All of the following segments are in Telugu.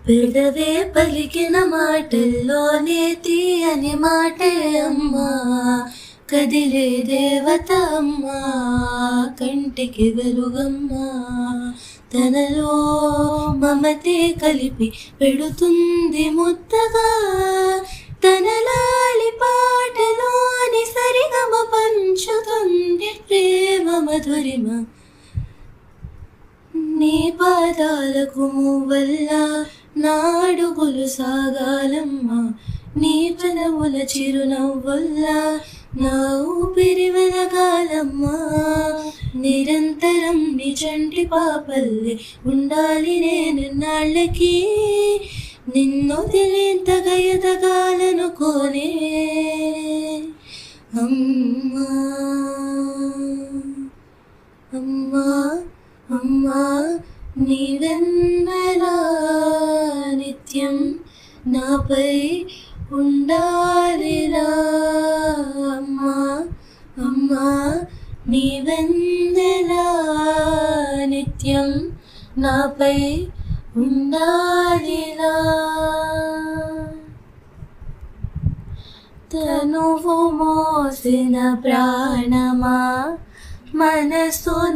పెదవే పలికిన మాటల్లోనే తీయని మాటే అమ్మా, కదిలే దేవత అమ్మా, కంటికి వెలుగమ్మా. తనలో మమతే కలిపి పెడుతుంది ముద్దగా, తన లాలి పాటలోని సరిగమ పంచుతుంది ప్రేమ మధురిమ. నీ పాదాలకు వల్ల నాడుగులు సాగాలమ్మా, నీ పెదవుల చిరునవ్వుల్లా నా ఊపిరి వెలగాలమ్మా. నిరంతరం నీ చంటి పాపల్లే ఉండాలి నేనెన్నాళ్ళకి, నిన్ను తెలియంతగా ఎదగాలనుకోనే అమ్మా. అమ్మా అమ్మా నీవెన్నెలా నిత్యం నాపై ఉండాలిలా. అమ్మా అమ్మా నీవెన్నెలా నిత్యం నాపై ఉండాలిలా. తనువు మోసిన ప్రాణమా, మనసునానందమా,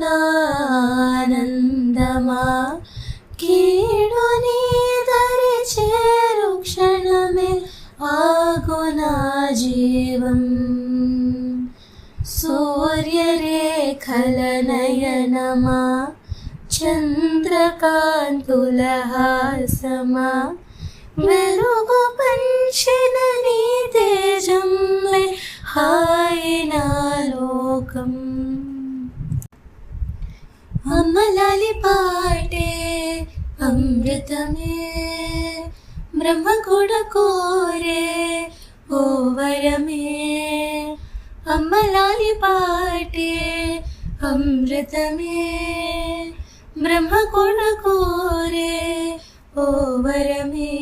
కీడు నీ దరి చేరు క్షణమే ఆగునా జీవం. సూర్యరేఖల నయనమా, చంద్రకాంతుల హాసమా, వెలుగు పంచిన నీ తేజంలే హాయినా లోకం. అమ్మలాలి పాటే అమృతమే, బ్రహ్మ కూడా కోరే ఓ వరమే. అమ్మలాలి పాటే అమృతమే, బ్రహ్మ కూడా కోరే ఓ వరమే.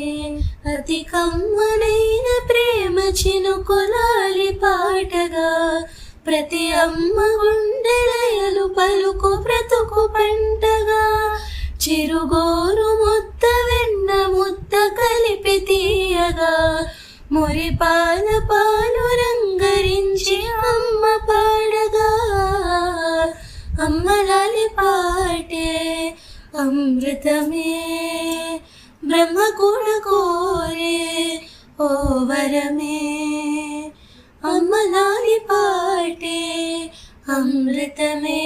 అతి కమ్మనైన ప్రేమ చినుకులాలి పాటగా, ప్రతి అమ్మ గుండెలయలు పలుకు బ్రతుకు పంటగా. చిరుగోరు ముద్ద వెన్న ముద్ద కలిపి తీయగా, మురిపాల పాలు రంగరించి అమ్మ పాడగా. అమ్మలాలి పాటే అమృతమే, బ్రహ్మ కూడా కోరే ఓ వరమే. అమ్మలాలి పాటే అమృతమే.